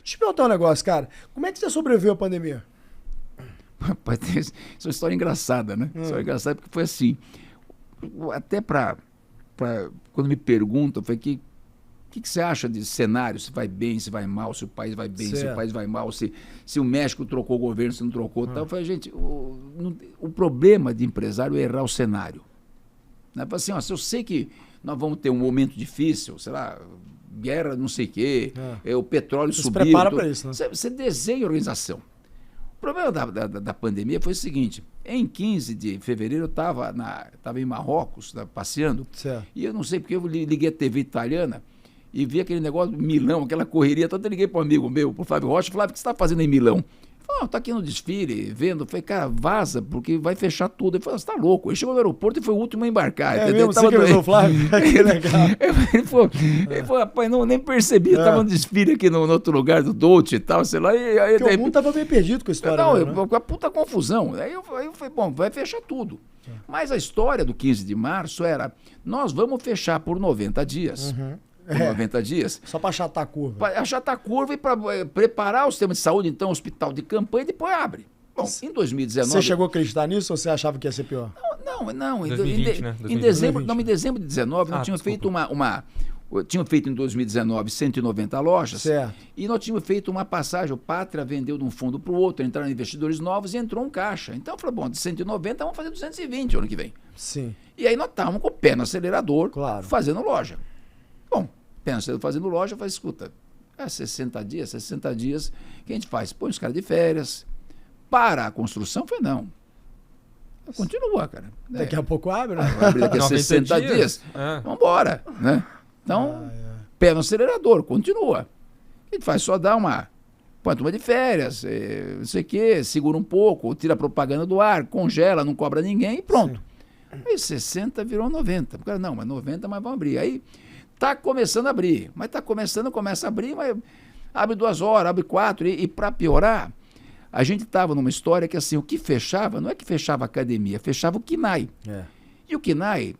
Deixa eu te perguntar um negócio, cara. Como é que você sobreviveu à pandemia? Rapaz, isso é uma história engraçada, né? História engraçada porque foi assim. Até quando me perguntam, foi que o que você acha de cenário? Se vai bem, se vai mal, se o país vai bem, se o país vai mal, se o México trocou o governo, se não trocou. Tal. Eu falei, gente, o problema de empresário é errar o cenário. Né? Assim, ó, se eu sei que nós vamos ter um momento difícil, sei lá, guerra não sei o quê, o petróleo Você subiu. se prepara para isso, né? Você desenha a organização. O problema da pandemia foi o seguinte, em 15 de fevereiro eu estava em Marrocos, passeando, e eu não sei porque eu liguei a TV italiana e vi aquele negócio de Milão, aquela correria, então eu liguei para um amigo meu, para o Flávio Rocha, Flávio, o que você está fazendo em Milão? Ele falou, tá aqui no desfile, vendo. Eu falei, cara, vaza, porque vai fechar tudo. Ele falou, você tá louco. Ele chegou no aeroporto e foi o último a embarcar. Mesmo, você que avisou o Flávio? Que legal. Ele falou, rapaz, nem percebi, eu tava no desfile aqui no outro lugar do Dolce e tal, sei lá. Porque o mundo tava bem perdido com a história. Não, com a puta confusão. Aí eu falei, bom, vai fechar tudo. Mas a história do 15 de março era, nós vamos fechar por 90 dias. Por 90 dias. Só para achatar a curva. Para achatar a curva e para preparar o sistema de saúde, então, hospital de campanha e depois abre. Bom, em 2019... Você chegou a acreditar nisso ou você achava que ia ser pior? Não. 2020, né? Em dezembro de 2019, nós tínhamos feito tinham feito em 2019 190 lojas. Certo. E nós tínhamos feito uma passagem, o Pátria vendeu de um fundo para o outro, entraram investidores novos e entrou um caixa. Então eu falei, bom, de 190 vamos fazer 220 ano que vem. Sim. E aí nós estávamos com o pé no acelerador, claro, fazendo loja. Bom, fazendo loja, eu falei, escuta, 60 dias, o que a gente faz? Põe os caras de férias, para a construção? Eu falei, não. Continua, cara. Daqui a pouco abre, né? Abre daqui a 60 dias. Vamos embora, né? Então, pé no acelerador, continua. A gente faz só dar põe a turma de férias, não sei o quê, segura um pouco, tira a propaganda do ar, congela, não cobra ninguém e pronto. Sim. Aí 60 virou 90. O cara, não, mas 90, mas vamos abrir. Aí tá começando a abrir, mas começa a abrir, mas abre 2 horas, abre 4, e para piorar, a gente estava numa história que assim, o que fechava, não é que fechava a academia, fechava o KNAI. E o KNAI,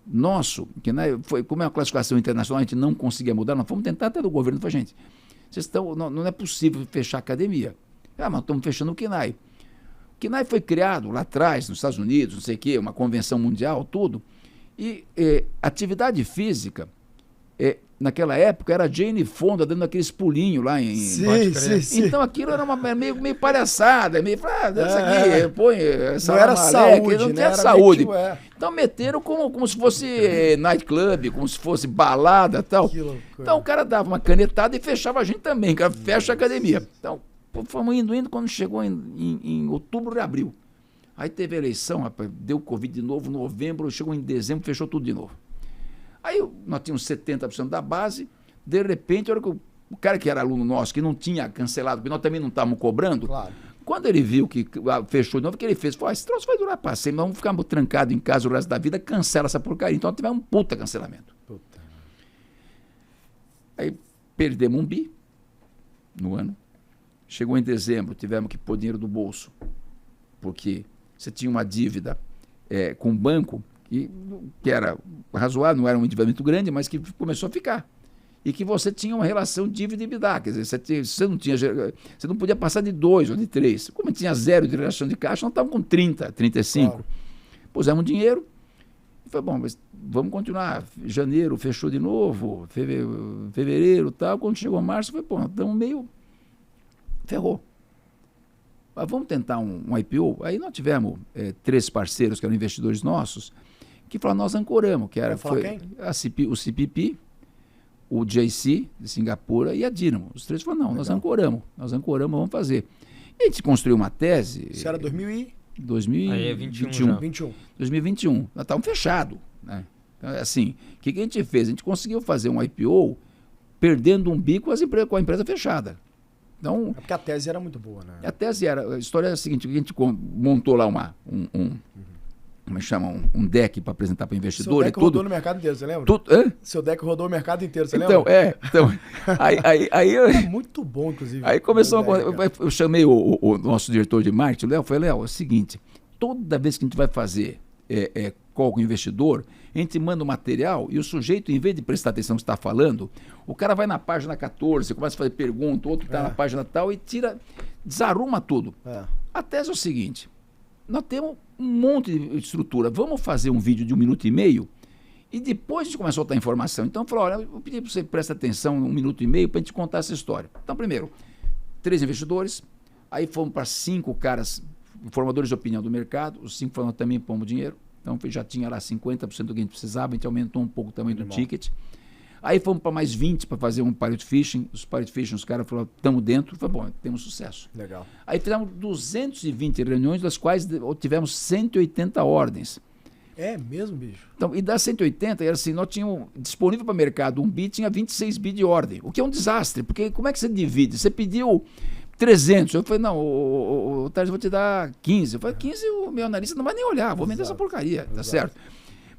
foi, como é uma classificação internacional, a gente não conseguia mudar, nós fomos tentar até do governo, falei, gente, não é possível fechar a academia. Mas estamos fechando o KNAI. O KNAI foi criado lá atrás, nos Estados Unidos, não sei o quê, uma convenção mundial, tudo, e atividade física, naquela época era Jane Fonda dando aqueles pulinhos lá em... Sim. Então aquilo era meio palhaçada, meio... isso aqui, põe... Não era saúde, não né? tinha saúde. Então meteram como se fosse nightclub, como se fosse balada e tal. Então o cara dava uma canetada e fechava a gente também, cara, fecha a academia. Então fomos indo, quando chegou em outubro, reabriu. Aí teve a eleição, rapaz, deu Covid de novo, novembro, chegou em dezembro, fechou tudo de novo. Aí nós tínhamos 70% da base, de repente, o cara que era aluno nosso, que não tinha cancelado, porque nós também não estávamos cobrando, quando ele viu que fechou de novo, o que ele fez? Falou, esse troço vai durar para sempre, nós vamos ficar trancados em casa o resto da vida, cancela essa porcaria. Então nós tivemos um puta cancelamento. Aí perdemos 1 bi no ano. Chegou em dezembro, tivemos que pôr dinheiro do bolso, porque você tinha uma dívida com o banco, que era razoável, não era um endividamento grande, mas que começou a ficar. E que você tinha uma relação dívida-EBITDA, quer dizer, você não podia passar de 2 ou de 3. Como tinha 0 de relação de caixa, nós estávamos com 30, 35. Claro. Pusemos dinheiro e foi bom, mas vamos continuar. Janeiro fechou de novo, fevereiro e tal. Quando chegou março, foi bom, estamos meio... ferrou. Mas vamos tentar um IPO? Aí nós tivemos 3 parceiros que eram investidores nossos, que falaram, nós ancoramos, que era o CPP, o JC de Singapura e a Dynamo. Os 3 falaram, nós ancoramos, vamos fazer. E a gente construiu uma tese... Isso era 2021. Aí é 21. 2021. Nós estávamos fechados. Né? Então, assim, o que a gente fez? A gente conseguiu fazer um IPO perdendo 1 bi com a empresa fechada. Então, porque a tese era muito boa, né? A história é a seguinte, a gente montou lá como chama, um deck para apresentar para investidor. Seu deck rodou no mercado inteiro, você lembra? Seu deck rodou o mercado inteiro, você lembra? Aí é muito bom, inclusive. Aí começou eu chamei o nosso diretor de marketing, o Léo, falei, Léo, é o seguinte, toda vez que a gente vai fazer call com o investidor, a gente manda o material e o sujeito, em vez de prestar atenção no que está falando, o cara vai na página 14, começa a fazer pergunta, o outro está na página tal e desarruma tudo. A tese é o seguinte, nós temos um monte de estrutura, vamos fazer um vídeo de 1 minuto e meio e depois a gente começa a soltar informação. Então, eu falei, olha, eu pedi para você prestar atenção 1 minuto e meio para a gente contar essa história. Então, primeiro, 3 investidores, aí fomos para 5 caras, formadores de opinião do mercado, os 5 falaram também pomos dinheiro. Então já tinha lá 50% do que a gente precisava, a gente aumentou um pouco o tamanho do ticket. Aí fomos para mais 20 para fazer um pilot fishing. Os pilot fishing, os caras falaram, estamos dentro. Foi bom, temos sucesso. Legal. Aí fizemos 220 reuniões, das quais tivemos 180 ordens. É mesmo, bicho? Então, e das 180, era assim, nós tínhamos disponível para o mercado 1 bi, tinha 26 bi de ordem. O que é um desastre, porque como é que você divide? Você pediu 300. Eu falei, não, o Thales, eu vou te dar 15. Eu falei, 15 o meu analista não vai nem olhar, vou vender essa porcaria, tá certo?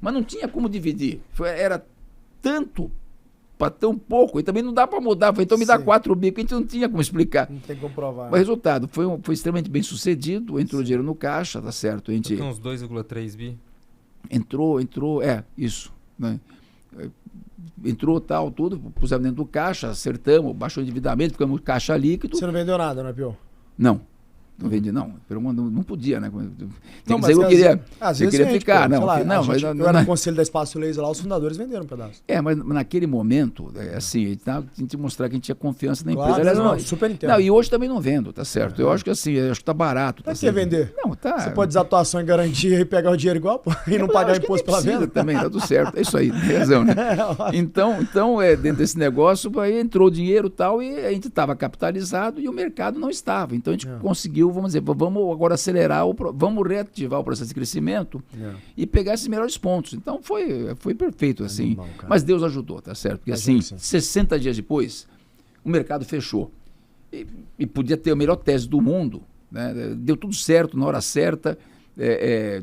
Mas não tinha como dividir. Era tanto para tão pouco, e também não dá para mudar. Eu falei, então me dá 4 bi, que a gente não tinha como explicar. Não tem como provar. Mas o resultado foi extremamente bem sucedido, entrou dinheiro no caixa, tá certo? A gente tem uns 2,3 bi. Entrou, isso, né? Entrou tal, tudo, pusemos dentro do caixa, acertamos, baixou o endividamento, ficamos caixa líquido. Você não vendeu nada, não é, Pio? Não. Não vendi, não. Não podia, né? Não, mas eu queria ficar. Não, lá, não, eu era no conselho da Espaço Laser lá, os fundadores venderam um pedaço. Mas naquele momento, assim, a gente tinha que mostrar que a gente tinha confiança na empresa. Claro, aliás, super entendo. Não, e hoje também não vendo, tá certo? Eu acho que assim, acho que tá barato. Pra que vender? Não, tá. Você pode desatuação em garantia e pegar o dinheiro igual, pô, e não pagar imposto pela venda? Também, tá tudo certo. É isso aí, tem razão, né? Então, dentro desse negócio, aí entrou o dinheiro e tal, e a gente estava capitalizado e o mercado não estava. Então a gente conseguiu, vamos dizer, vamos agora acelerar, vamos reativar o processo de crescimento e pegar esses melhores pontos. Então foi perfeito, assim. Animal, mas Deus ajudou, tá certo? Porque assim, 60 dias depois, o mercado fechou. E podia ter a melhor tese do mundo, né? Deu tudo certo na hora certa,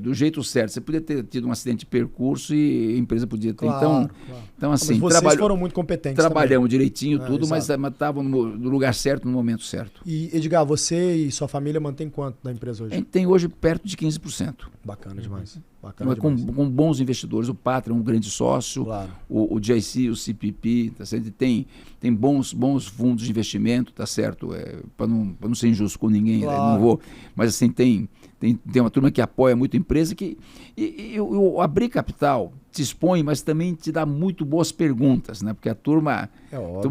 do jeito certo. Você podia ter tido um acidente de percurso e a empresa podia ter. Então assim, mas vocês foram muito competentes. Trabalhamos direitinho, tudo, mas estavam no lugar certo, no momento certo. E, Edgar, você e sua família mantêm quanto da empresa hoje? A gente tem hoje perto de 15%. Bacana demais. Com bons investidores. O Pátria é um grande sócio, o JC, o CPP, tá certo? Tem bons fundos de investimento, tá certo? Para não ser injusto com ninguém, não vou. Mas assim, tem uma turma que apoia muito a empresa e abrir capital te expõe, mas também te dá muito boas perguntas, né? Porque a turma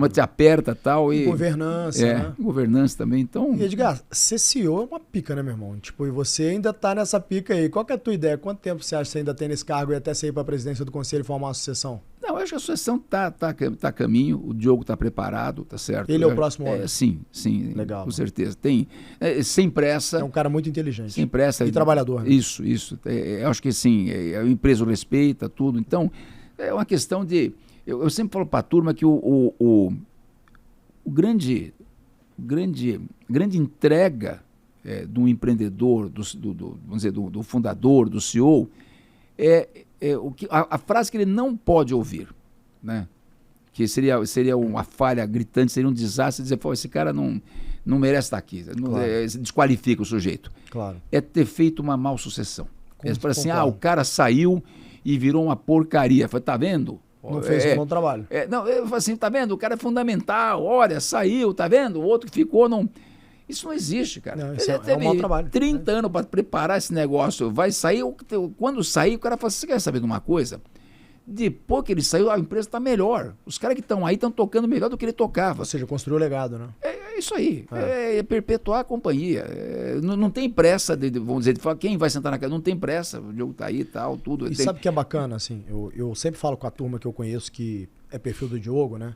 te aperta tal, e governança, né? Governança também, então... E Edgar, ser CEO é uma pica, né, meu irmão? Tipo, e você ainda tá nessa pica aí. Qual que é a tua ideia? Quanto tempo você acha que você ainda tem nesse cargo e até sair para a presidência do conselho e formar uma sucessão? Não, eu acho que a sucessão tá a caminho, o Diogo tá preparado, tá certo? Ele é o próximo homem? Sim. Legal. Com certeza. Sem pressa. É um cara muito inteligente. Sem pressa. E trabalhador. Né? Isso. Eu acho que sim, a empresa o respeita, tudo. Então, é uma questão de... Eu sempre falo para a turma que o grande entrega de um empreendedor, vamos dizer, do fundador, do CEO, a frase que ele não pode ouvir, né? Que seria uma falha gritante, seria um desastre, dizer, esse cara não merece estar aqui, desqualifica o sujeito. Claro. É ter feito uma mal sucessão. Eles falam assim, o cara saiu e virou uma porcaria. Eu falei, tá vendo? Não fez um bom trabalho. Não, eu falei assim, tá vendo? O cara é fundamental, olha, saiu, tá vendo? O outro que ficou, não... Isso não existe, cara. Não, isso é um mau trabalho. 30 anos para preparar esse negócio. Vai sair, quando sair, o cara fala assim, você quer saber de uma coisa? Depois que ele saiu, a empresa está melhor. Os caras que estão aí estão tocando melhor do que ele tocava. Ou seja, construiu o legado, né? É isso aí. É perpetuar a companhia. Não tem pressa, vamos dizer, de falar quem vai sentar na casa. Não tem pressa. O jogo está aí e tal, tudo. E sabe o que é bacana, assim? Eu sempre falo com a turma que eu conheço que é perfil do Diogo, né?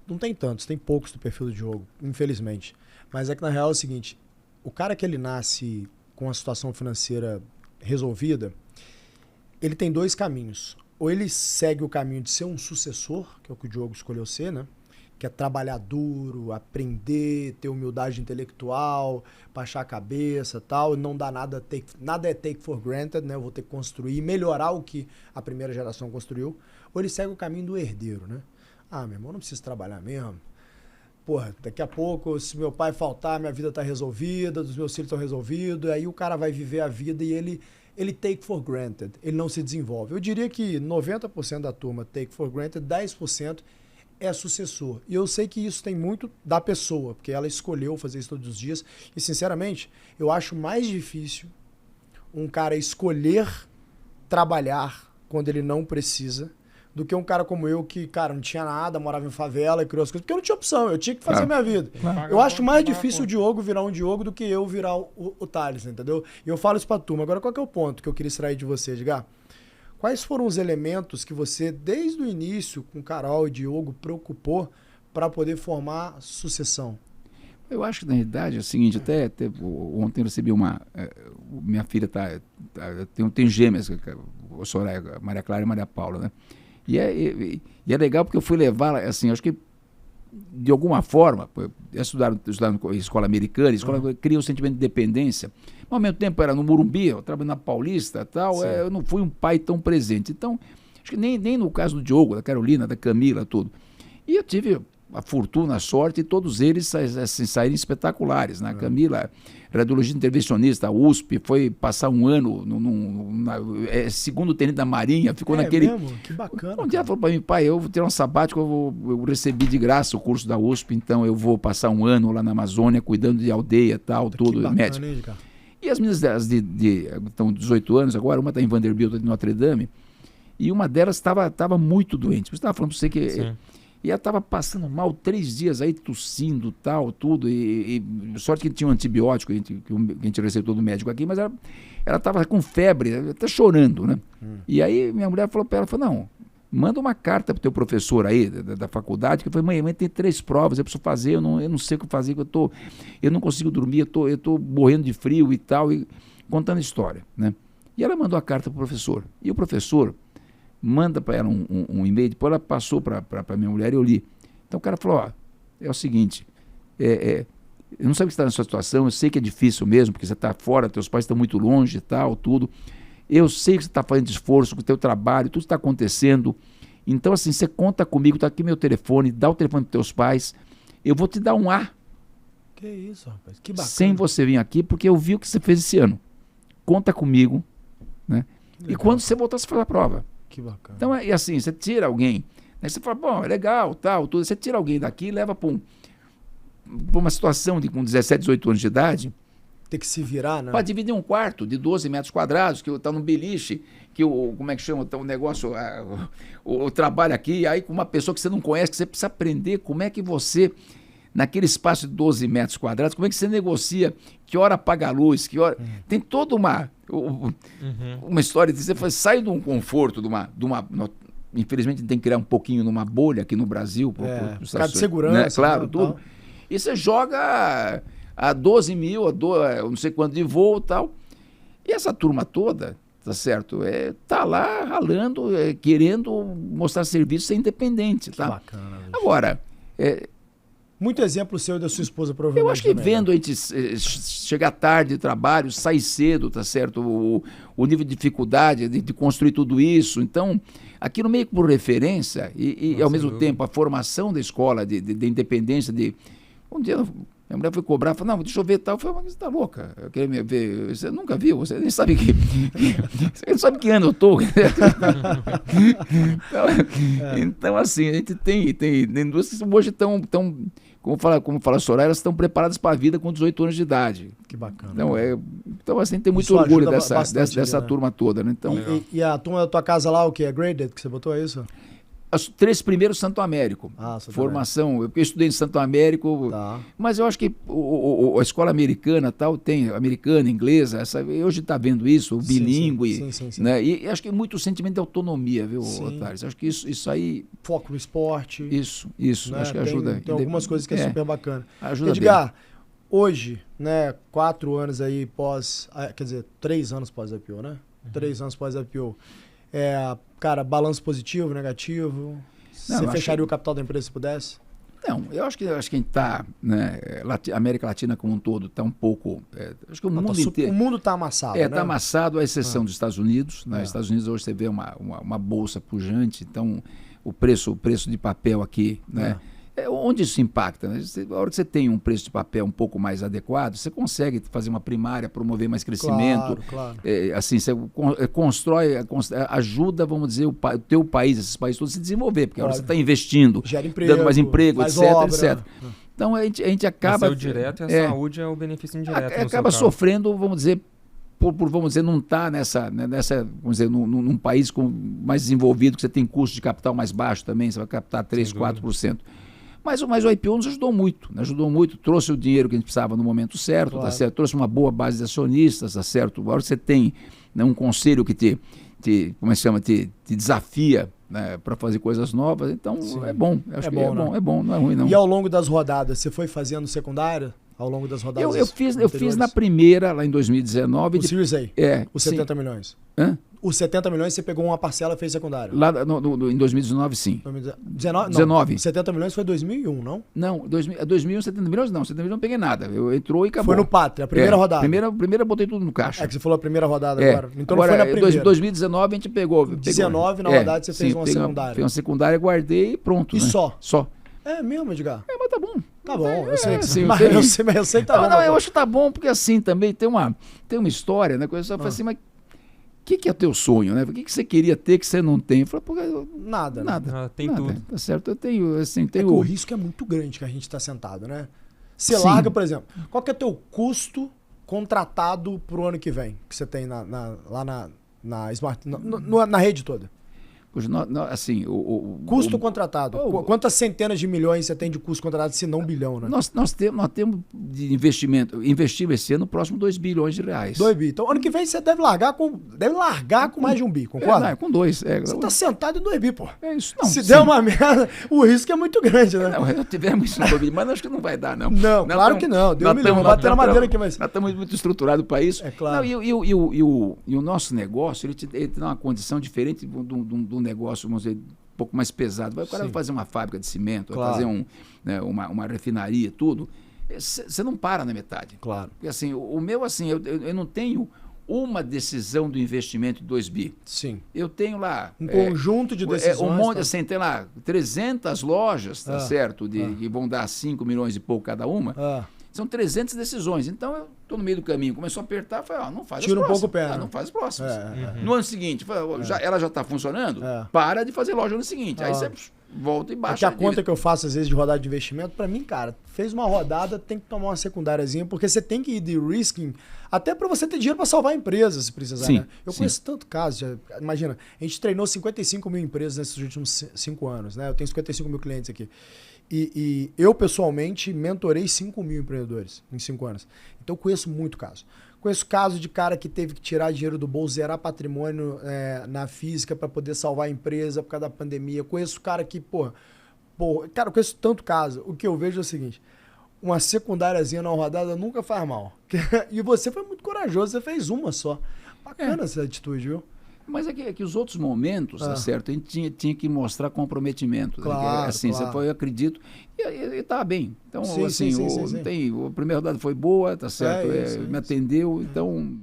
Não tem tantos, tem poucos do perfil do Diogo, infelizmente. Mas é que na real é o seguinte, o cara que ele nasce com a situação financeira resolvida, ele tem 2 caminhos. Ou ele segue o caminho de ser um sucessor, que é o que o Diogo escolheu ser, né? Que é trabalhar duro, aprender, ter humildade intelectual, baixar a cabeça e tal, não dá nada é take for granted, né? Eu vou ter que construir, melhorar o que a primeira geração construiu. Ou ele segue o caminho do herdeiro, né? Meu irmão, não preciso trabalhar mesmo. Porra, daqui a pouco, se meu pai faltar, minha vida tá resolvida, os meus filhos estão resolvidos, aí o cara vai viver a vida e ele ele take for granted, ele não se desenvolve. Eu diria que 90% da turma take for granted, 10% é sucessor. E eu sei que isso tem muito da pessoa, porque ela escolheu fazer isso todos os dias. E, sinceramente, eu acho mais difícil um cara escolher trabalhar quando ele não precisa, do que um cara como eu que, cara, não tinha nada, morava em favela e criou as coisas, porque eu não tinha opção, eu tinha que fazer minha vida. Eu acho mais difícil o Diogo virar um Diogo do que eu virar o Thales, entendeu? E eu falo isso pra turma. Agora, qual que é o ponto que eu queria extrair de você, Edgar? Quais foram os elementos que você, desde o início, com Carol e Diogo, preocupou para poder formar sucessão? Eu acho que, na realidade, é o seguinte, até ontem eu recebi minha filha tem gêmeas, a Soraya, a Maria Clara e a Maria Paula, né? E é legal porque eu fui levá-la, assim, acho que de alguma forma, estudar em escola americana, cria um sentimento de dependência. Mas, ao mesmo tempo, era no Morumbi, eu trabalhei na Paulista e tal, eu não fui um pai tão presente. Então, acho que nem no caso do Diogo, da Carolina, da Camila, tudo. E eu tive a fortuna, a sorte, e todos eles assim, saírem espetaculares. Né? A Camila, radiologista intervencionista, a USP, foi passar um ano segundo tenente da Marinha, ficou naquele... Mesmo? Que bacana. Um dia ela falou para mim, pai, eu vou ter um sabático, eu recebi de graça o curso da USP, então eu vou passar um ano lá na Amazônia, cuidando de aldeia, tal, tudo, bacana, médico. Hein, cara? E as meninas estão 18 anos agora, uma está em Vanderbilt, outra em Notre Dame, e uma delas estava muito doente. Eu estava falando para você que... Sim. E ela estava passando mal 3 dias aí, tossindo, tal, tudo. E sorte que tinha um antibiótico que a gente receitou do médico aqui, mas ela estava com febre, até chorando, né? E aí minha mulher falou para ela, não, manda uma carta para o teu professor aí da faculdade, que eu falei, mãe, tem 3 provas, eu preciso fazer, eu não sei o que fazer, eu não consigo dormir, eu estou morrendo de frio e tal, e contando história, né? E ela mandou a carta para o professor. E o professor manda para ela um e-mail, depois ela passou para minha mulher e eu li. Então o cara falou, é o seguinte, eu não sei o que está na sua situação, eu sei que é difícil mesmo, porque você está fora, teus pais estão muito longe e tal, tudo. Eu sei que você está fazendo esforço com o teu trabalho, tudo está acontecendo. Então, assim, você conta comigo, está aqui meu telefone, dá o telefone para teus pais, eu vou te dar um A. Que isso, rapaz, que bacana. Sem você vir aqui, porque eu vi o que você fez esse ano. Conta comigo, né? E quando você voltar, você faz a prova. Que bacana. Então, é assim, você tira alguém, né, você fala, bom, é legal, tal, tudo, você tira alguém daqui e leva para uma situação com 17, 18 anos de idade. Tem que se virar, né? Para dividir um quarto de 12 metros quadrados, que está no beliche, que como é que chama, tá, o negócio, o trabalho aqui, aí com uma pessoa que você não conhece, que você precisa aprender como é que você, naquele espaço de 12 metros quadrados, como é que você negocia, que hora apaga a luz, que hora... Tem toda uma história de você sai de um conforto, infelizmente tem que criar um pouquinho numa bolha aqui no Brasil. Por causa de segurança. Né? Claro, tudo. Tal. E você joga a 12 mil, eu não sei quanto de voo e tal. E essa turma toda, tá certo? Tá lá ralando, querendo mostrar serviço, ser independente. Tá? Que bacana. Bicho. Agora... muito exemplo seu e da sua esposa, provavelmente. Eu acho que também, vendo a gente chegar tarde de trabalho, sair cedo, tá certo? O nível de dificuldade de construir tudo isso. Então, aquilo meio que por referência e ao mesmo tempo a formação da escola, de independência, um dia minha mulher foi cobrar, falou, não, deixa eu ver tal. Eu falei, mas você tá louca? Eu queria me ver. Você nunca viu, você nem sabe você não sabe que ano eu tô. Então, assim, a gente tem indústrias que hoje estão como fala a Soraya, elas estão preparadas para a vida com 18 anos de idade. Que bacana. Então assim, tem muito orgulho dessa né? turma toda. Né? Então, e a turma da tua casa lá, o que? É graded que você botou, é isso? Os 3 primeiros Santo Américo. Formação. Eu estudei em Santo Américo, mas eu acho que a escola americana tal, tem americana, inglesa, hoje está vendo isso, o bilíngue. Sim. Né? E acho que é muito sentimento de autonomia, viu, Otário? Acho que isso aí... Foco no esporte. Isso. Né? Acho que ajuda. Tem algumas coisas que é super bacana. Ajuda. Edgar, hoje, né, 4 anos aí pós... Quer dizer, 3 anos pós IPO, né? 3 anos pós IPO. Cara, balanço positivo, negativo? Você fecharia o capital da empresa se pudesse? Não, eu acho que a gente está, né, a América Latina como um todo está um pouco... acho que o mundo inteiro... O mundo está amassado, né? Está amassado, à exceção dos Estados Unidos. Né? Nos Estados Unidos hoje você vê uma bolsa pujante, então o preço de papel aqui, né, Onde isso impacta? Né? A hora que você tem um preço de papel um pouco mais adequado, você consegue fazer uma primária, promover mais crescimento. Claro. Assim, você constrói, ajuda, vamos dizer, o teu país, esses países todos a se desenvolver, porque a hora que você está investindo, gera emprego, dando mais emprego, mais etc, obra. etc. Então a gente acaba... O direto e a saúde é o benefício indireto. Acaba sofrendo, vamos dizer, vamos dizer, não está vamos dizer, num país mais desenvolvido, que você tem custo de capital mais baixo também, você vai captar 3%, 4%. Mas o IPO nos ajudou muito, trouxe o dinheiro que a gente precisava no momento certo, claro. Tá certo? Trouxe uma boa base de acionistas, tá certo? Agora você tem, né, um conselho que como é que chama, te desafia, né, para fazer coisas novas, então é bom, acho que é bom, não é ruim não. E ao longo das rodadas, você foi fazendo secundária? Ao longo das rodadas eu fiz na primeira, lá em 2019. O Series A? Os 70 milhões? Hã? Os 70 milhões você pegou uma parcela e fez secundária? Lá em 2019, sim. 19? 70 milhões foi 2001, não? Não, 2000, 70 milhões não. 70 milhões não peguei nada. Eu entrou e acabou. Foi no Pátria, a primeira rodada? Primeira botei tudo no caixa. É que você falou a primeira rodada agora. Então agora, não foi na primeira. 2019 a gente pegou. 19 na rodada você fez uma secundária. Fiz uma secundária, guardei e pronto. E né? Só? É mesmo, Edgar? Mas tá bom. Tá bom, eu sei que sim, mas eu sei que tá bom. Não, eu acho que tá bom, porque assim também tem uma história, né? Coisa só fala assim, mas o que é o teu sonho, né? O que você queria ter que você não tem? Eu falei, nada. Tem tudo. Tá certo, eu tenho, assim, tenho... O risco é muito grande que a gente tá sentado, né? Você larga, por exemplo, qual que é o teu custo contratado pro ano que vem, que você tem lá na Smart, na rede toda? Assim, custo contratado. Quantas centenas de milhões você tem de custo contratado, se não bilhão, né? Nós temos de investimento. Investimos esse ano no próximo 2 bilhões de reais. 2 bi. Então, ano que vem você deve largar com mais de 1 bi, concorda? Com 2. Você tá sentado em 2 bi, pô. É isso, não. Se der uma merda, o risco é muito grande, né? Não, nós tivemos isso no Covid, mas acho que não vai dar, não. Não, claro que não. Deu um milhão. Bater na madeira aqui, mas... Nós estamos muito estruturados para isso. É claro. Não, e o nosso negócio, ele tem uma condição diferente do negócio, vamos dizer, um pouco mais pesado. O cara vai fazer uma fábrica de cimento, vai fazer uma refinaria, tudo. Você não para na metade. Claro. Porque assim, o meu, assim, eu não tenho uma decisão do investimento de 2 bi. Sim. Eu tenho lá... Um conjunto de decisões. Um monte, assim, tem lá 300 lojas, tá certo? Que vão dar 5 milhões e pouco cada uma. São 300 decisões. Então, eu estou no meio do caminho, começou a apertar, falei, não faz as próximas. Tira um pouco o pé. Não faz as próximas. No ano seguinte, ela já está funcionando, para de fazer loja no seguinte. Aí você volta e baixa. A conta que eu faço, às vezes, de rodada de investimento, para mim, cara, fez uma rodada, tem que tomar uma secundáriazinha, porque você tem que ir de risking, até para você ter dinheiro para salvar a empresa, se precisar. Sim, né? Eu conheço tanto caso. Imagina, a gente treinou 55 mil empresas nesses últimos 5 anos, né? Eu tenho 55 mil clientes aqui. E eu, pessoalmente, mentorei 5 mil empreendedores em 5 anos. Então, eu conheço muito caso. Conheço caso de cara que teve que tirar dinheiro do bolso, zerar patrimônio na física para poder salvar a empresa por causa da pandemia. Conheço cara que, cara, eu conheço tanto caso. O que eu vejo é o seguinte, uma secundáriazinha na rodada nunca faz mal. E você foi muito corajoso, você fez uma só. Bacana essa atitude, viu? Mas é que os outros momentos, tá certo? A gente tinha que mostrar comprometimento. Claro, né? Assim, claro. Você foi, eu acredito, e estava bem. Então, sim, assim, sim. a primeira rodada foi boa, tá certo? Me atendeu, então...